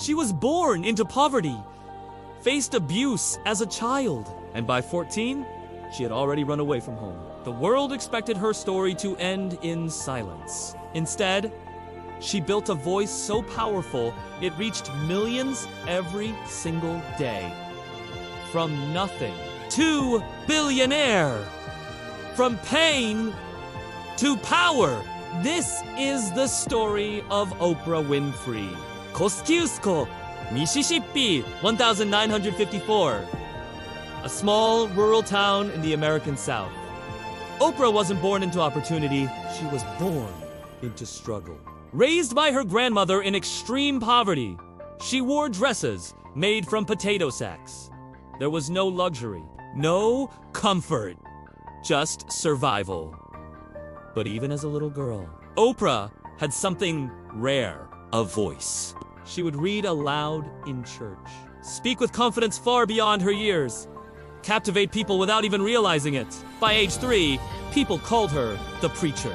She was born into poverty, faced abuse as a child, and by 14, she had already run away from home. The world expected her story to end in silence. Instead, she built a voice so powerful it reached millions every single day. From nothing to billionaire. From pain to power. This is the story of Oprah Winfrey. Kosciuszko, Mississippi, 1954. A small rural town in the American South. Oprah wasn't born into opportunity, she was born into struggle. Raised by her grandmother in extreme poverty, she wore dresses made from potato sacks. There was no luxury, no comfort, just survival. But even as a little girl, Oprah had something rare, a voice. She would read aloud in church, speak with confidence far beyond her years, captivate people without even realizing it. By age 3, people called her the preacher.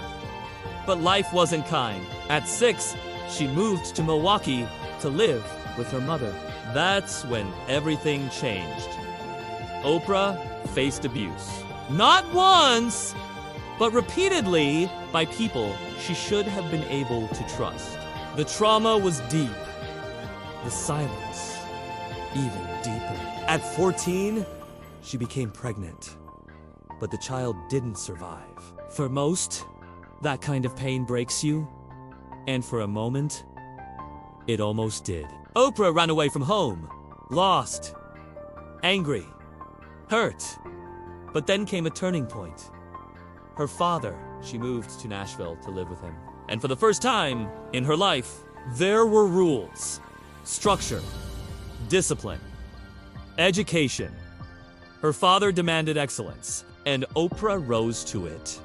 But life wasn't kind. At 6, she moved to Milwaukee to live with her mother. That's when everything changed. Oprah faced abuse. Not once, but repeatedly by people she should have been able to trust. The trauma was deep. The silence, even deeper. At 14, she became pregnant. But the child didn't survive. For most, that kind of pain breaks you. And for a moment, it almost did. Oprah ran away from home, lost, angry, hurt. But then came a turning point. Her father, she moved to Nashville to live with him. And for the first time in her life, there were rules, structure, discipline, education. Her father demanded excellence, and Oprah rose to it.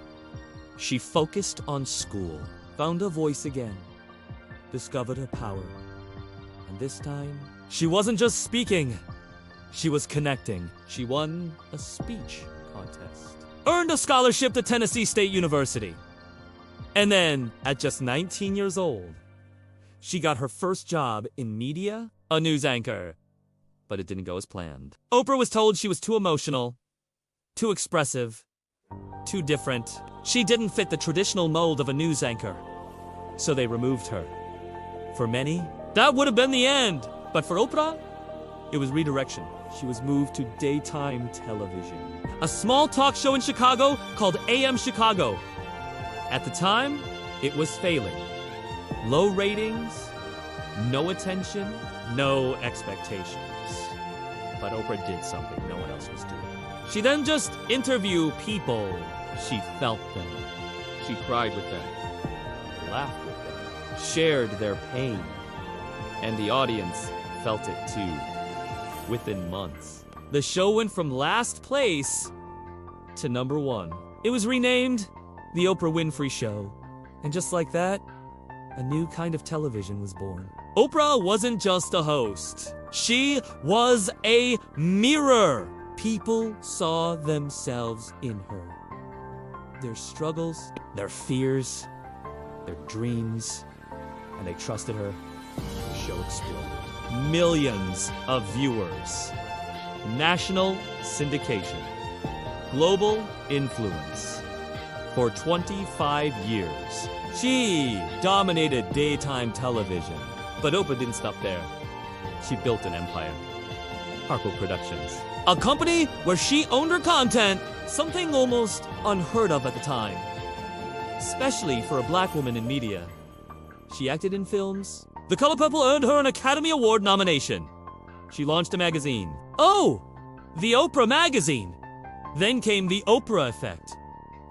She focused on school, found a voice again, discovered her power. And this time, she wasn't just speaking, she was connecting. She won a speech contest, earned a scholarship to Tennessee State University. And then, at just 19 years old, she got her first job in media, a news anchor. But it didn't go as planned. Oprah was told she was too emotional, too expressive, too different. She didn't fit the traditional mold of a news anchor, so they removed her. For many, that would have been the end. But for Oprah, it was redirection. She was moved to daytime television, a small talk show in Chicago called AM Chicago. At the time, it was failing. Low ratings, no attention, no expectations. But Oprah did something no one else was doing. She didn't just interview people, she felt them. She cried with them, laughed with them, shared their pain. And the audience felt it too. Within months, the show went from last place to number 1. It was renamed The Oprah Winfrey Show. And just like that, a new kind of television was born. Oprah wasn't just a host. She was a mirror. People saw themselves in her. Their struggles, their fears, their dreams, and they trusted her. The show exploded. Millions of viewers. National syndication. Global influence. For 25 years, she dominated daytime television. But Oprah didn't stop there. She built an empire. Harpo Productions. A company where she owned her content, something almost unheard of at the time. Especially for a black woman in media. She acted in films. The Color Purple earned her an Academy Award nomination. She launched a magazine. Oh! The Oprah magazine! Then came the Oprah effect.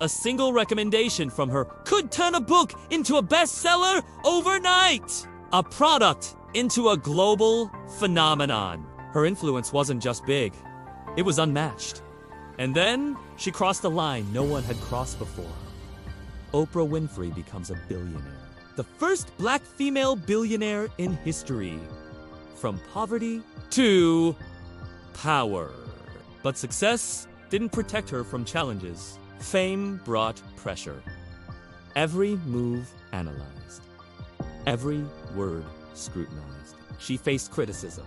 A single recommendation from her could turn a book into a bestseller overnight! A product into a global phenomenon. Her influence wasn't just big, it was unmatched. And then she crossed a line no one had crossed before. Oprah Winfrey becomes a billionaire. The first black female billionaire in history. From poverty to power. But success didn't protect her from challenges. Fame brought pressure. Every move analyzed. Every word scrutinized. she faced criticism.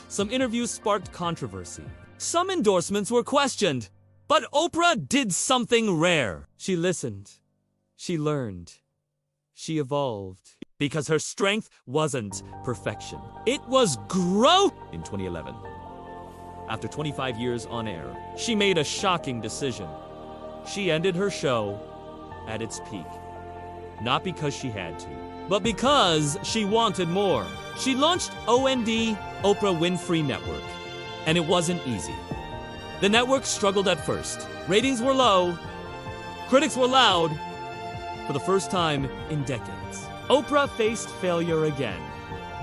Some interviews sparked controversy. Some endorsements were questioned. But Oprah did something rare. She listened. She learned. She evolved. Because her strength wasn't perfection. It was growth. In 2011, after 25 years on air, she made a shocking decision. She ended her show at its peak. Not because she had to, but because she wanted more. She launched OND, Oprah Winfrey Network, and it wasn't easy. The network struggled at first. Ratings were low. Critics were loud. For the first time in decades, Oprah faced failure again.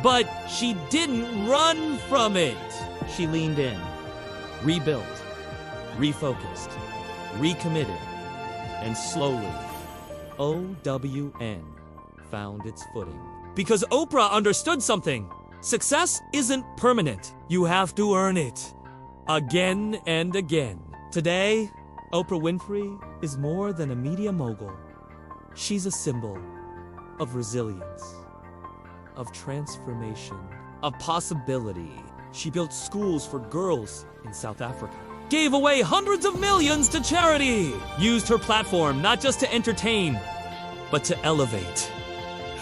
But she didn't run from it. She leaned in, rebuilt, refocused, recommitted, and slowly, OWN found its footing. Because Oprah understood something. Success isn't permanent. You have to earn it. Again and again. Today, Oprah Winfrey is more than a media mogul. She's a symbol of resilience, of transformation, of possibility. She built schools for girls in South Africa, gave away hundreds of millions to charity, used her platform not just to entertain, but to elevate.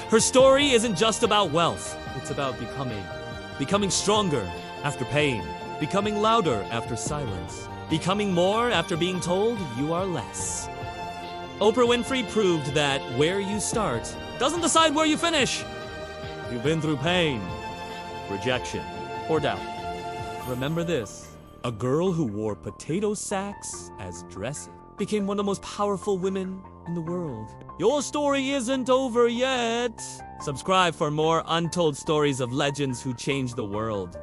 Her story isn't just about wealth. It's about becoming stronger after pain, becoming louder after silence, becoming more after being told you are less. Oprah Winfrey proved that where you start doesn't decide where you finish. If you've been through pain, rejection, or doubt, remember this. A girl who wore potato sacks as dresses became one of the most powerful women in the world. Your story isn't over yet. Subscribe for more untold stories of legends who changed the world.